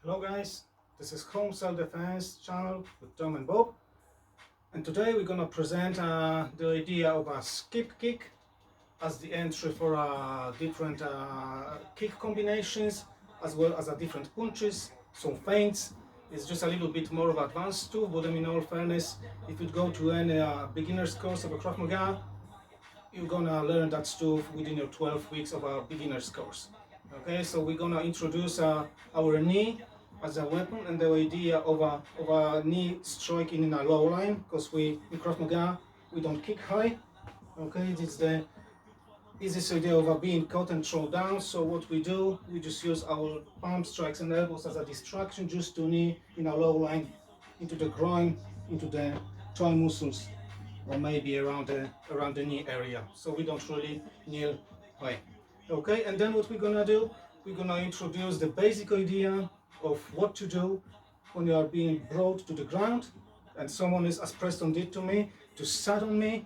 Hello guys, this is Home Self Defense channel with Tom and Bob, and today we're gonna present the idea of a skip kick as the entry for different kick combinations, as well as different punches, some feints. It's just a little bit more of advanced stuff, but in all fairness, if you go to any beginner's course of a Krav Maga, you're gonna learn that stuff within your 12 weeks of a beginner's course. Okay, so we're gonna introduce our knee as a weapon, and the idea of a knee striking in a low line, because we in Krav Maga we don't kick high. Okay, it's the easiest idea of being caught and thrown down. So what we do, we just use our palm strikes and elbows as a distraction, just to knee in a low line into the groin, into the thigh muscles, or maybe around the knee area. So we don't really kneel high. Okay, and then what we're gonna do, we're gonna introduce the basic idea of what to do when you are being brought to the ground and someone is, as Preston did to me, to sat on me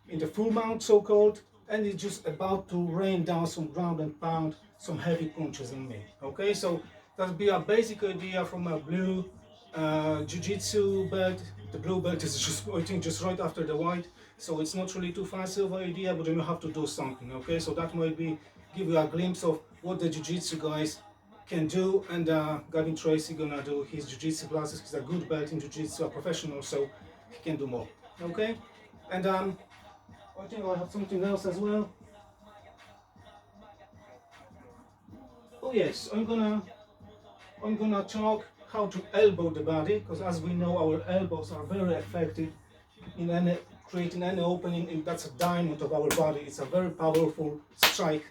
in the full mount, so called, and is just about to rain down some ground and pound some heavy punches on me. Okay, so that'll be a basic idea from a blue jiu-jitsu belt. The blue belt is just, I think, just right after the white, so it's not really too fancy of an idea, but then you have to do something. Okay, so that might be give you a glimpse of what the jiu-jitsu guys can do, and Gavin Tracy gonna do his jiu-jitsu classes. He's a good belt in jiu-jitsu, a professional, so he can do more. Okay, and I think I have something else as well. Oh yes, I'm gonna talk how to elbow the body, because as we know, our elbows are very effective in creating any opening, and that's a diamond of our body. It's a very powerful strike,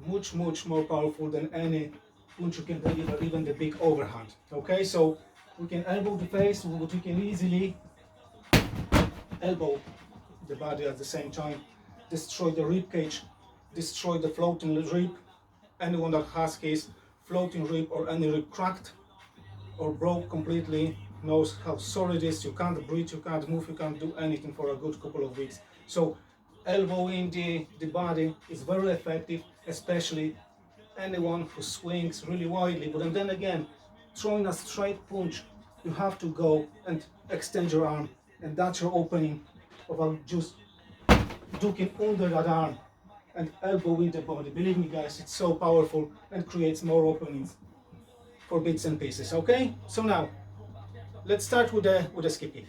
much more powerful than any punch you can deliver, even the big overhand. Okay, so we can elbow the face, but we can easily elbow the body at the same time, destroy the rib cage, destroy the floating rib. Anyone that has his floating rib or any rib cracked or broke completely knows how sore it is. You can't breathe, you can't move, you can't do anything for a good couple of weeks. So elbowing the body is very effective, especially anyone who swings really widely. But then again, throwing a straight punch, you have to go and extend your arm, and that's your opening of just ducking under that arm and elbowing the body. Believe me guys, it's so powerful and creates more openings for bits and pieces. Okay, so now let's start with the skip kick.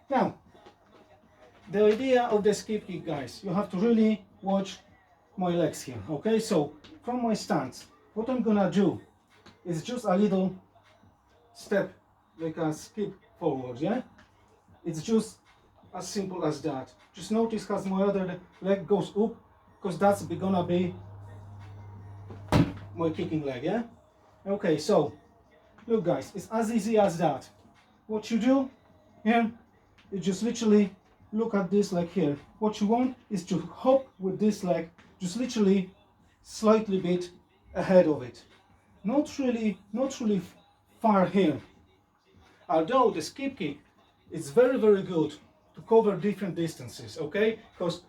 Now, the idea of the skip kick, guys, you have to really watch my legs here. Okay, so from my stance, what I'm gonna do is just a little step, like a skip forward. Yeah, it's just as simple as that. Just notice how my other leg goes up, because that's gonna be my kicking leg. Yeah, okay, so look guys, it's as easy as that. What you do here, you just literally look at this leg here. What you want is to hop with this leg, just literally slightly bit ahead of it. Not really far here. Although the skip kick is very good to cover different distances, okay? Because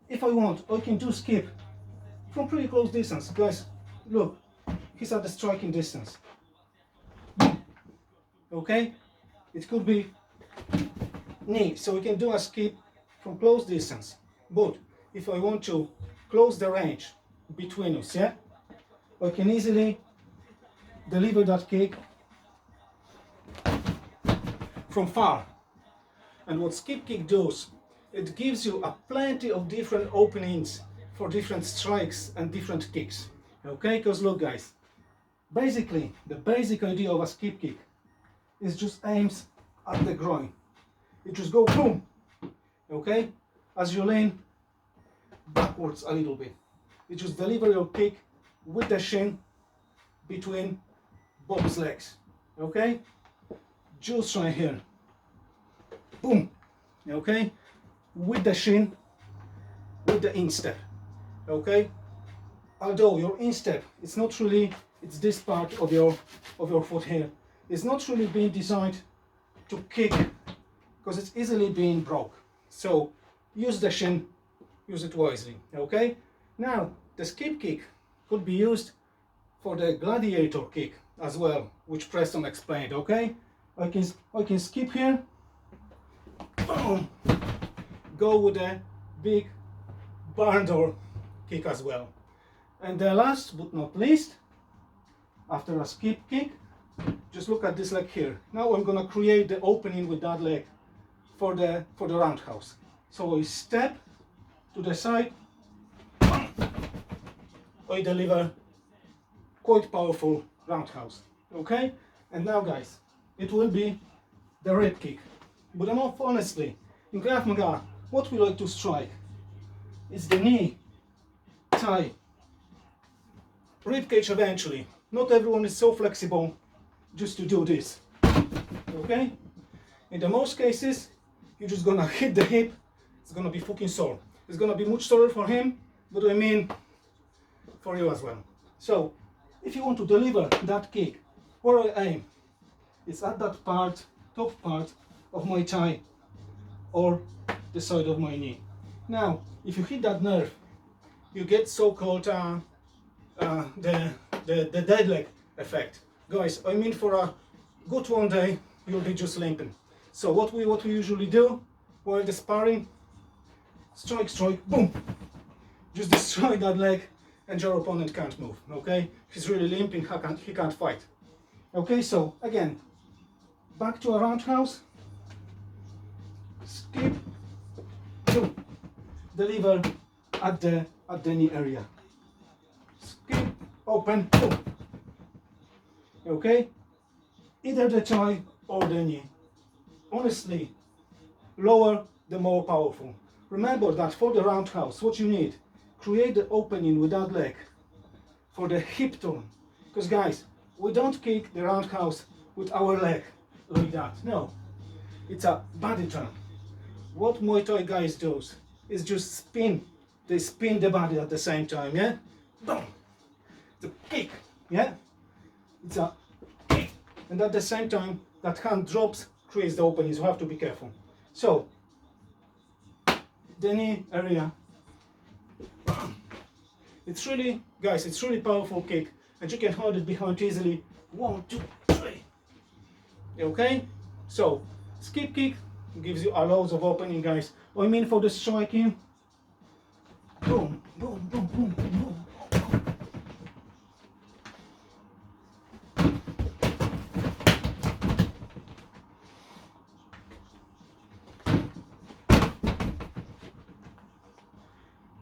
if I want, I can do skip from pretty close distance. Guys, look, he's at the striking distance. Okay? It could be knee, so we can do a skip from close distance. But if I want to close the range between us, yeah, I can easily deliver that kick from far. And what skip kick does, it gives you a plenty of different openings for different strikes and different kicks. Okay, because look guys, basically the basic idea of a skip kick is just aims at the groin. You just go boom, okay, as you lean backwards a little bit. You just deliver your kick with the shin between Bob's legs, okay, just right here, boom, okay, with the shin, with the instep, okay. Although your instep, it's not really, it's this part of your foot here, it's not really being designed to kick, because it's easily being broke. So use the shin, use it wisely. Okay, now the skip kick could be used for the gladiator kick as well, which Preston explained. Okay, I can skip here, boom, go with a big barn door kick as well. And the last but not least, after a skip kick, just look at this leg here. Now I'm gonna create the opening with that leg for the roundhouse. So I step to the side, I deliver quite powerful roundhouse. Okay, and now guys, it will be the rib kick. But honestly, in Krav Maga, what we like to strike is the knee, thigh, rib cage eventually. Not everyone is so flexible just to do this. Okay? In the most cases, you're just gonna hit the hip, it's gonna be fucking sore. It's gonna be much sorer for him, but I mean for you as well. So, if you want to deliver that kick, where I aim is at that part, top part of my thigh or the side of my knee. Now, if you hit that nerve, you get so-called the dead leg effect. Guys, I mean for a good one day, you'll be just limping. So what we usually do while the sparring, strike, boom, just destroy that leg and your opponent can't move. Okay, he's really limping, he can't fight. Okay, so again, back to a roundhouse, skip, boom, deliver at the knee area, skip, open, boom. Okay, either the thigh or the knee. Honestly, lower the more powerful. Remember that for the roundhouse, what you need, create the opening with that leg for the hip turn. Because guys, we don't kick the roundhouse with our leg like that. No, it's a body turn. What Muay Thai guys do is just spin. They spin the body at the same time. Yeah, boom. The kick. Yeah, it's a kick, and at the same time that hand drops, creates the openings. You have to be careful. So the knee area. It's really, guys, it's really powerful kick, and you can hold it behind easily. 1, 2, 3. Okay, so skip kick gives you a loads of opening, guys. I mean for the striking, boom, boom, boom, boom, boom.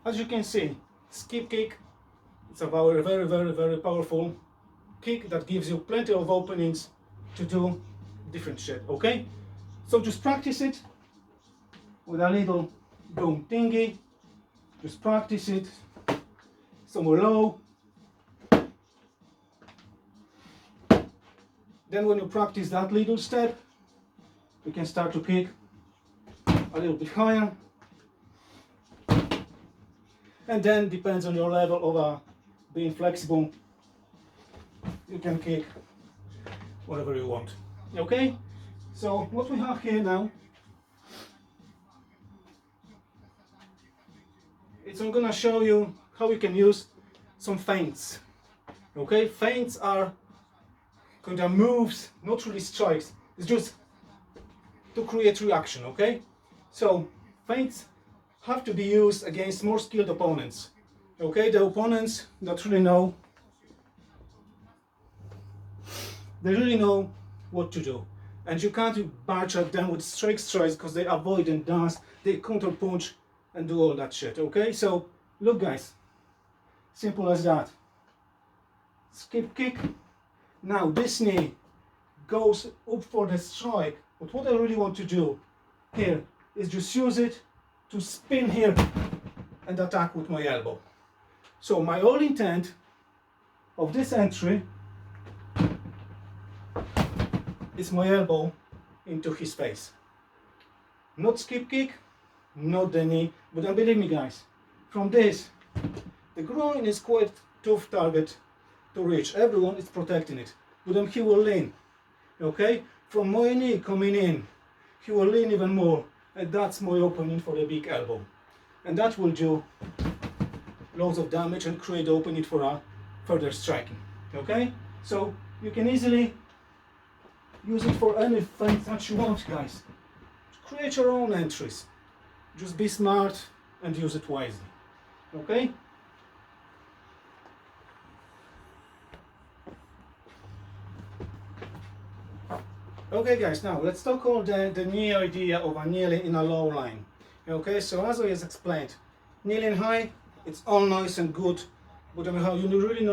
As you can see, skip kick, it's a very powerful kick that gives you plenty of openings to do different shit, okay? So just practice it with a little boom thingy, just practice it somewhere low. Then when you practice that little step, you can start to kick a little bit higher. And then depends on your level of being flexible, you can kick whatever you want. Okay, so what we have here now is I'm gonna show you how you can use some feints. Okay, feints are kind of moves, not really strikes. It's just to create reaction. Okay, so feints have to be used against more skilled opponents. Okay, the opponents that really know, they really know what to do. And you can't barge at them with strikes because they avoid and dance, they counter punch and do all that shit. Okay, so look guys, simple as that. Skip kick. Now this knee goes up for the strike, but what I really want to do here is just use it to spin here and attack with my elbow. So my whole intent of this entry is my elbow into his face. Not skip kick, not the knee, but then believe me guys, from this, the groin is quite tough target to reach. Everyone is protecting it, but then he will lean. Okay, from my knee coming in, he will lean even more. And that's my opening for the big elbow. And that will do loads of damage and create opening for a further striking. Okay, so you can easily use it for any feint that you want, guys. Create your own entries. Just be smart and use it wisely. Okay. Okay guys, now let's talk about the new idea of a kneeling in a low line. Okay, so as I has explained, kneeling high, it's all nice and good, but how you really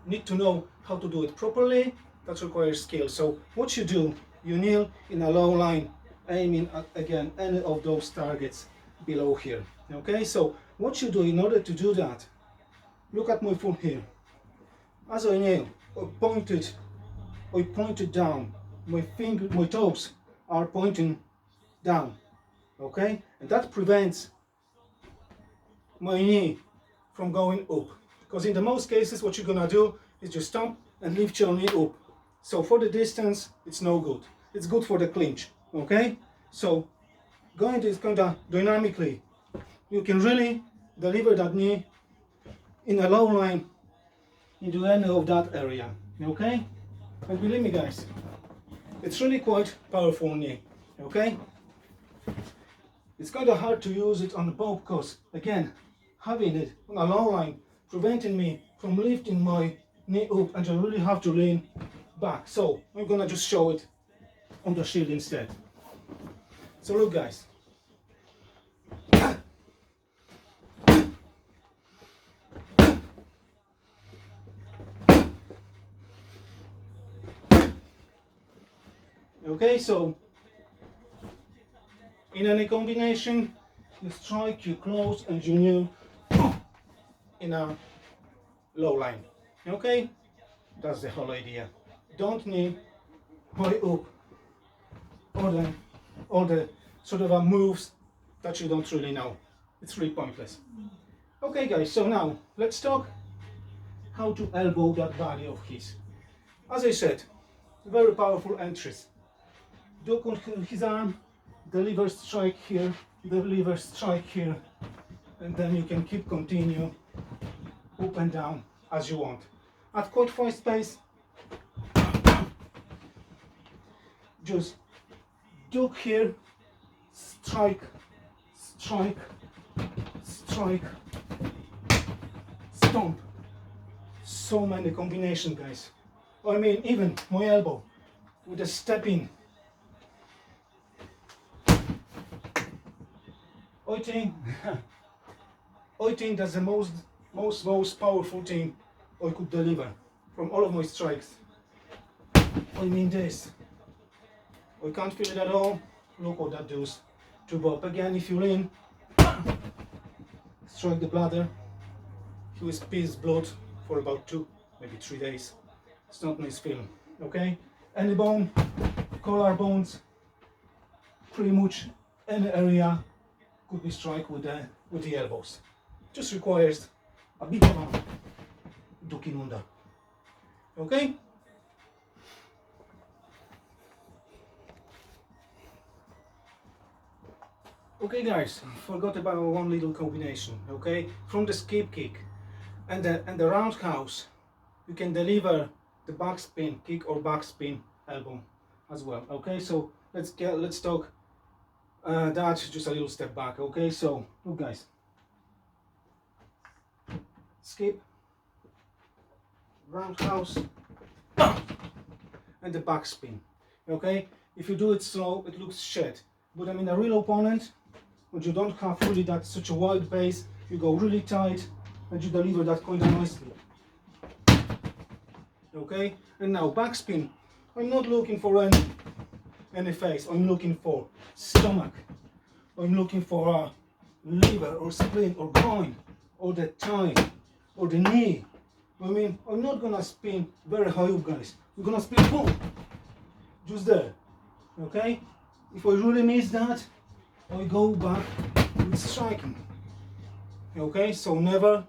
need to know how to do it properly. That requires skill. So what you do, you kneel in a low line, aiming at, again, any of those targets below here. Okay, so what you do in order to do that, look at my foot here. As I kneel, I pointed down. My toes are pointing down, okay? And that prevents my knee from going up. Because in the most cases, what you're gonna do is just stomp and lift your knee up. So for the distance, it's no good. It's good for the clinch, okay? So going this kind of dynamically, you can really deliver that knee in a low line into any of that area, okay? And believe me guys, it's really quite powerful knee, okay? It's kind of hard to use it on the bow because, again, having it on a low line, preventing me from lifting my knee up, and I really have to lean back. So I'm gonna just show it on the shield instead. So look guys. Okay, so in any combination, you strike, you close, and you kneel in a low line. Okay, that's the whole idea. Don't kneel high up, all the sort of moves that you don't really know. It's really pointless. Okay, guys. So now let's talk how to elbow that body of his. As I said, very powerful entries. Duck on his arm, deliver strike here, deliver strike here, and then you can continue up and down as you want. At quite fast pace, just duck here, strike, strike, strike, stomp. So many combinations, guys. I mean, even my elbow with a step in. I think that's the most powerful thing I could deliver from all of my strikes. I mean this. I can't feel it at all. Look what that does to Bob. Again, if you lean, strike the bladder, he will piss blood for about 2, maybe 3 days. It's not nice feeling. Okay? Any bone, collar bones, pretty much any area could be struck with the elbows. Just requires a bit of a ducking under. Okay? Okay guys, forgot about one little combination, okay? From the skip kick and the roundhouse, you can deliver the backspin kick or backspin elbow as well, okay? So let's talk that just a little step back, okay? So look guys, skip, roundhouse, and the backspin, okay? If you do it slow, it looks shit, but I mean a real opponent, when you don't have really that such a wide base, you go really tight and you deliver that kind of nicely. Okay, and now backspin. I'm not looking for any face. I'm looking for stomach. I'm looking for a liver or spleen or groin or the thigh or the knee. I mean, I'm not gonna spin very high up, guys. I'm gonna spin boom, just there. Okay. If I really miss that, I go back with striking. Okay, so never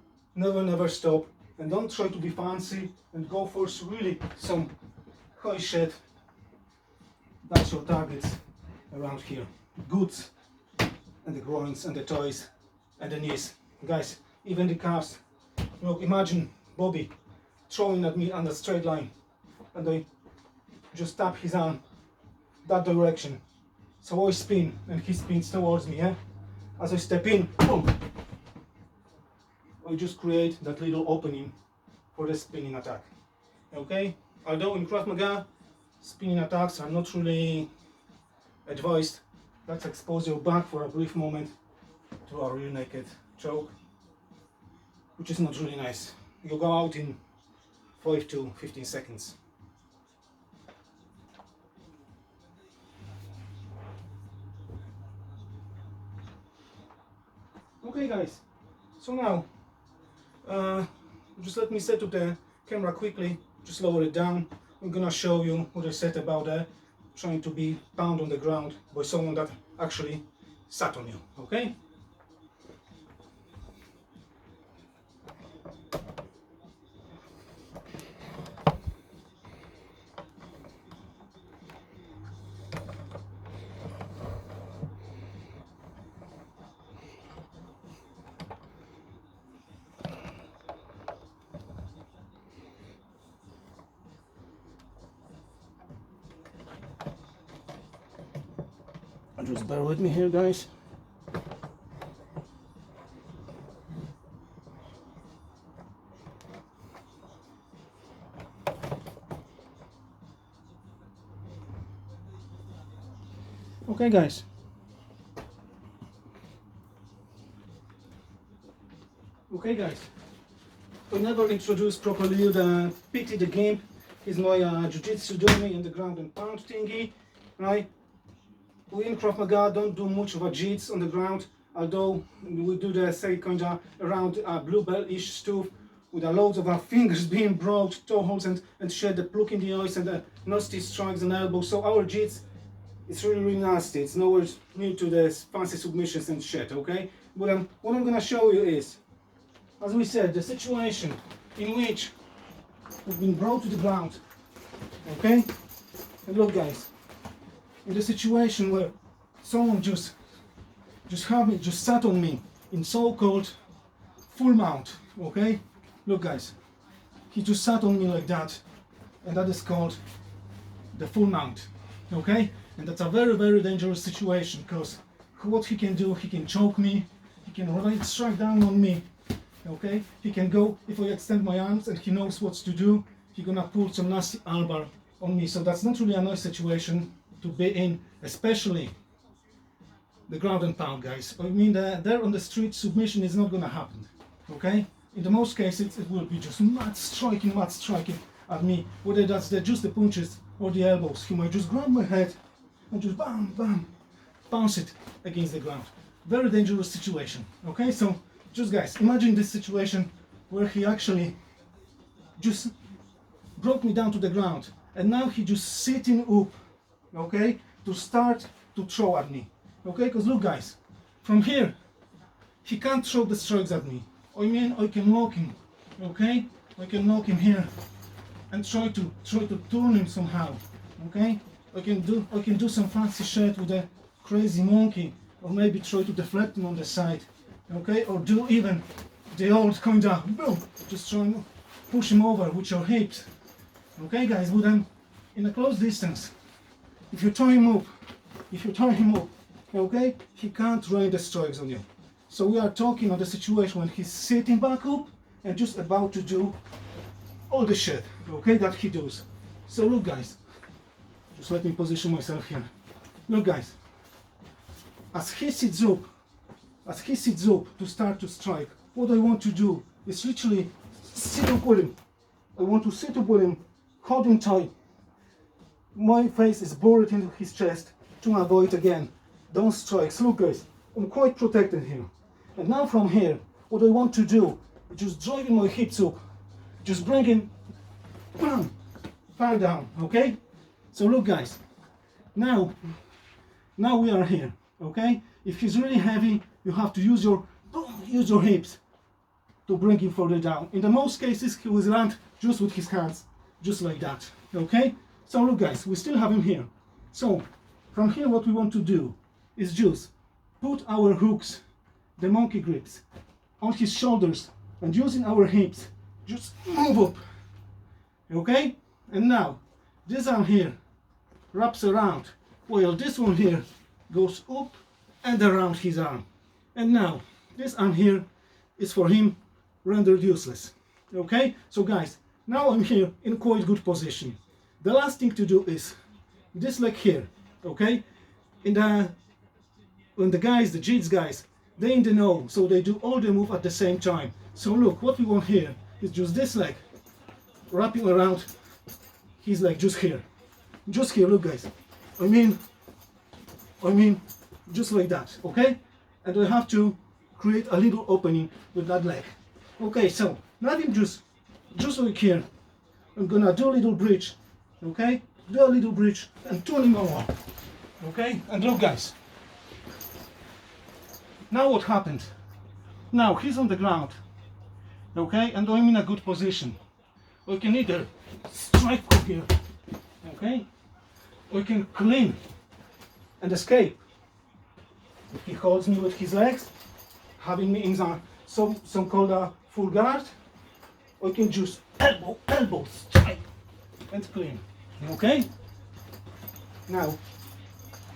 stop, and don't try to be fancy and go for really some high shit. That's your targets around here. Goods and the groins and the thighs and the knees. Guys, even the calves. Look, imagine Bobby throwing at me on a straight line, and I just tap his arm that direction. So I spin and he spins towards me. Yeah? As I step in, boom, I just create that little opening for the spinning attack. Okay? Although in Krav Maga, spinning attacks are not really advised. Let's expose your back for a brief moment to a rear naked choke, which is not really nice. You go out in 5 to 15 seconds. Okay guys, so now just let me set up the camera quickly, just lower it down. I'm gonna show you what I said about trying to be bound on the ground by someone that actually sat on you, okay? Just bear with me here, guys. Okay, guys. Okay, guys. I never introduced properly the PT the Gimp. Is my jiu-jitsu dummy in the ground and pound thingy, right? We in Krav Maga don't do much of a jits on the ground, although we do the say kinda around blue belt-ish stuff with a loads of our fingers being broke, toe holds and shed, the pluck in the eyes and the nasty strikes and elbows. So our jits, it's really nasty. It's nowhere near to the fancy submissions and shit, okay? But what I'm gonna show you is, as we said, the situation in which we've been brought to the ground, okay? And look guys, in the situation where someone just sat on me in so-called full mount, okay? Look guys, he just sat on me like that, and that is called the full mount, okay? And that's a very dangerous situation, because what he can do, he can choke me, he can right strike down on me, okay? He can go, if I extend my arms and he knows what to do, he's gonna pull some nasty armbar on me. So that's not really a nice situation to be in, especially the ground and pound, guys. I mean, there on the street, submission is not gonna happen, okay? In the most cases, it will be just mad striking at me, whether that's just the punches or the elbows. He might just grab my head and just bam, bounce it against the ground. Very dangerous situation, okay? So, just guys, imagine this situation where he actually just brought me down to the ground, and now he just sitting up, okay, to start to throw at me, okay? Because look guys, from here he can't throw the strikes at me. I mean, I can lock him, okay? I can lock him here and try to turn him somehow, okay? I can do some fancy shit with a crazy monkey, or maybe try to deflect him on the side, okay? Or do even the old kinda boom, just try and push him over with your hips, okay guys? But then in a close distance, if you tie him up, okay, he can't rain the strikes on you. So we are talking on the situation when he's sitting back up and just about to do all the shit, okay, that he does. So look guys, just let me position myself here. Look guys, as he sits up to start to strike, what I want to do is literally sit up with him. I want to sit up with him, hold him tight. My face is buried into his chest to avoid again those strikes. Look guys, I'm quite protecting him. And now from here, what I want to do is just driving my hips up, just bring him, bam, far down, okay? So look guys, now we are here, okay? If he's really heavy, you have to use your hips to bring him further down. In the most cases, he will land just with his hands, just like that, okay? So look guys, we still have him here. So from here, what we want to do is just put our hooks, the monkey grips, on his shoulders, and using our hips, just move up, Okay? And now, this arm here wraps around, while this one here goes up and around his arm. And now, this arm here is for him rendered useless. Okay? So guys, now I'm here in quite good position. The last thing to do is this leg here. Okay? When the guys, the jiu-jitsu guys, they in the know, so they do all the move at the same time. So look, what we want here is just this leg wrapping around his leg, just here, look guys, I mean, just like that, okay? And I have to create a little opening with that leg. Okay, so nothing, just like here, I'm gonna do a little bridge, okay? Do a little bridge and turn him over, okay? And look guys, now what happened? Now he's on the ground, okay? And I'm in a good position. I can either strike from here, okay? Or I can clean and escape. If he holds me with his legs, having me in some called a full guard, I can just elbow, strike and clean, okay? Now,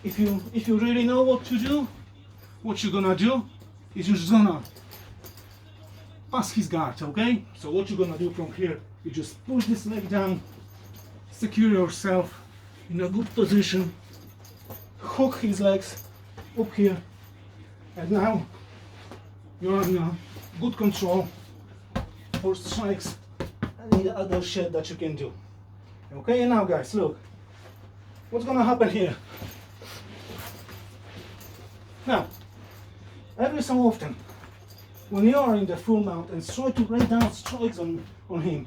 if you really know what to do, what you're gonna do is you're just gonna pass his guard, okay? So what you're gonna do from here, you just push this leg down, secure yourself in a good position, hook his legs up here, and now you're in a good control for strikes and any other shit that you can do. Okay, and now guys, look, what's gonna happen here? Now, every so often, when you are in the full mount and try to lay down strikes on him,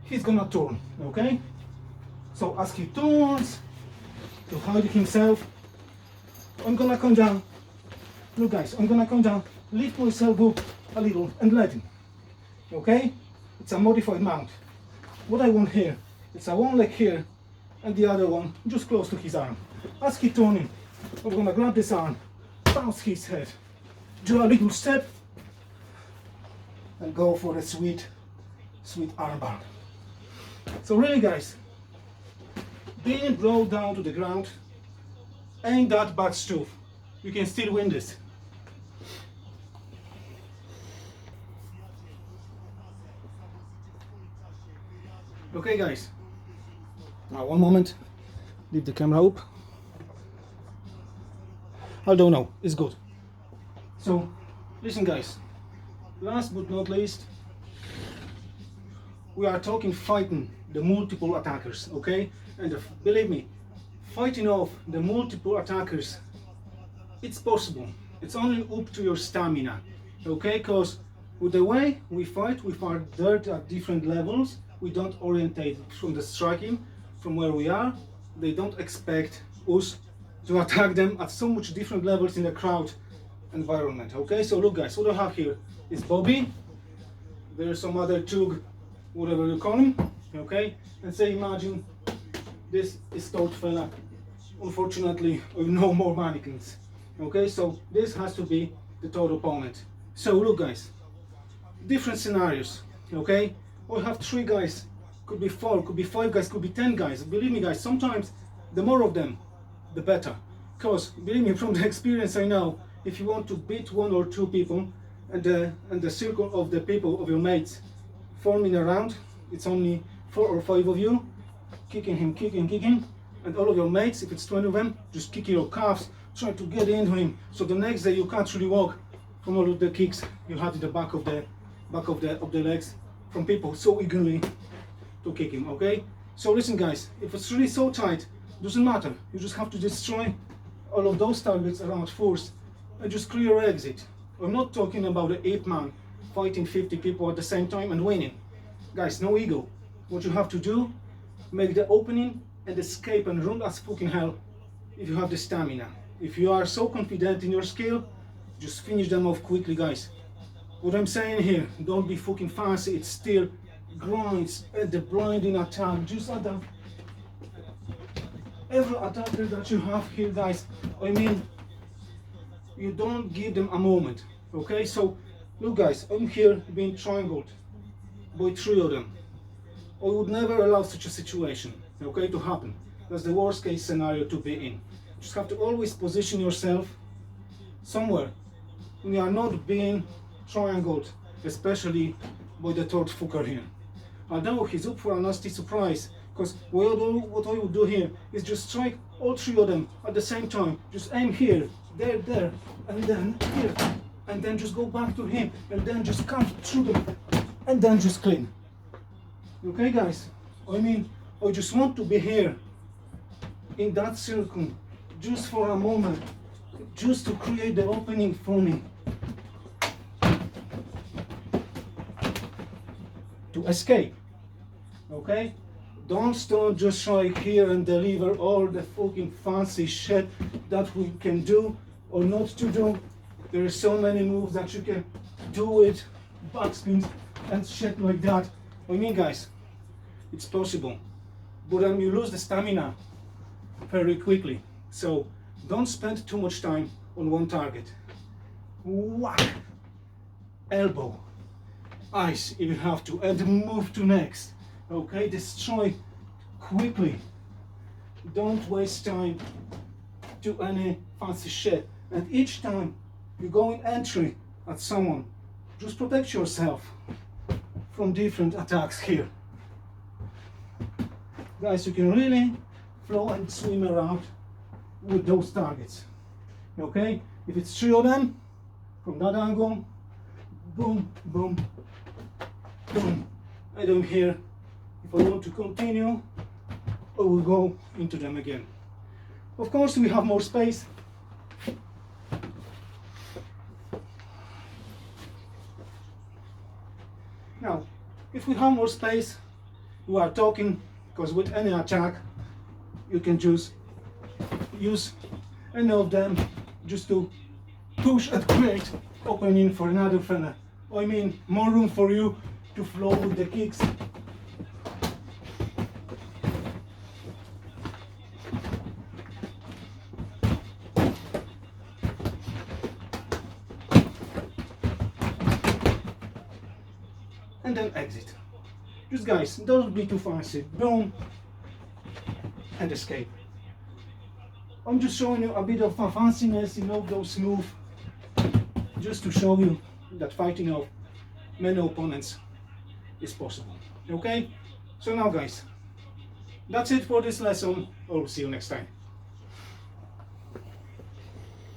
he's gonna turn, okay? So as he turns to hide himself, I'm gonna come down. Look guys, I'm gonna come down, lift myself up a little and let him, okay? It's a modified mount. What I want here, it's a one leg here and the other one just close to his arm. As he turning, I'm gonna grab this arm, bounce his head, do a little step, and go for a sweet armbar. So really guys, being brought down to the ground ain't that bad stuff. You can still win this. Okay guys, now one moment, leave the camera up. I don't know, it's good. So listen guys, last but not least, we are talking fighting the multiple attackers, okay? And believe me, fighting off the multiple attackers, it's possible. It's only up to your stamina, okay? Because with the way we fight there at different levels. We don't orientate from the striking, from where we are. They don't expect us to attack them at so much different levels in the crowd environment, okay? So look guys, what I have here is Bobby. There's some other Tug, whatever you call him, okay? And say imagine this is tall fella, unfortunately with no more mannequins, okay? So this has to be the tall opponent. So look guys, different scenarios, okay? We have 3 guys, could be 4, could be 5 guys, could be 10 guys. Believe me guys, sometimes the more of them, the better. Because believe me, from the experience I know, if you want to beat 1 or 2 people and the circle of the people, of your mates, forming around, it's only 4 or 5 of you, kicking him, and all of your mates, if it's 20 of them, just kicking your calves, trying to get into him, so the next day you can't really walk from all of the kicks you had in the back of the legs from people so eagerly to kick him, okay? So listen guys, if it's really so tight, doesn't matter, you just have to destroy all of those targets around first and just clear your exit. I'm not talking about the ape man fighting 50 people at the same time and winning. Guys, no ego. What you have to do, make the opening and escape and run as fucking hell if you have the stamina. If you are so confident in your skill, just finish them off quickly guys. What I'm saying here, don't be fucking fancy, it's still grinds at the blinding attack. Just at the every attacker that you have here guys, I mean, you don't give them a moment, okay? So look guys, I'm here being triangled by 3 of them. I would never allow such a situation, okay, to happen. That's the worst case scenario to be in. You just have to always position yourself somewhere when you are not being triangled, especially by the third fucker here. Although he's up for a nasty surprise, because what I would do here is just strike all three of them at the same time. Just aim here, there, and then here, and then just go back to him, and then just cut through them, and then just clean. Okay, guys? I mean, I just want to be here, in that circle, just for a moment, just to create the opening for me. To escape, okay? Don't start just right here and deliver all the fucking fancy shit that we can do or not to do. There are so many moves that you can do with backspins and shit like that. I mean, guys, it's possible, but then you lose the stamina very quickly. So don't spend too much time on one target. Whack, elbow, ice if you have to, and move to next. Okay, destroy quickly. Don't waste time to any fancy shit. And each time you go in entry at someone, just protect yourself from different attacks here. Guys, you can really flow and swim around with those targets. Okay, if it's three of them, from that angle, boom, boom, boom. I don't here. If I want to continue, I will go into them again. Of course, we have more space. Now, if we have more space, we are talking, because with any attack, you can just use any of them just to push and create opening for another fella. I mean, more room for you to flow with the kicks. And then exit. Just guys, don't be too fancy. Boom and escape. I'm just showing you a bit of fanciness, you know, those moves, just to show you that fighting off many opponents is possible. Okay? So now guys, that's it for this lesson. I'll see you next time.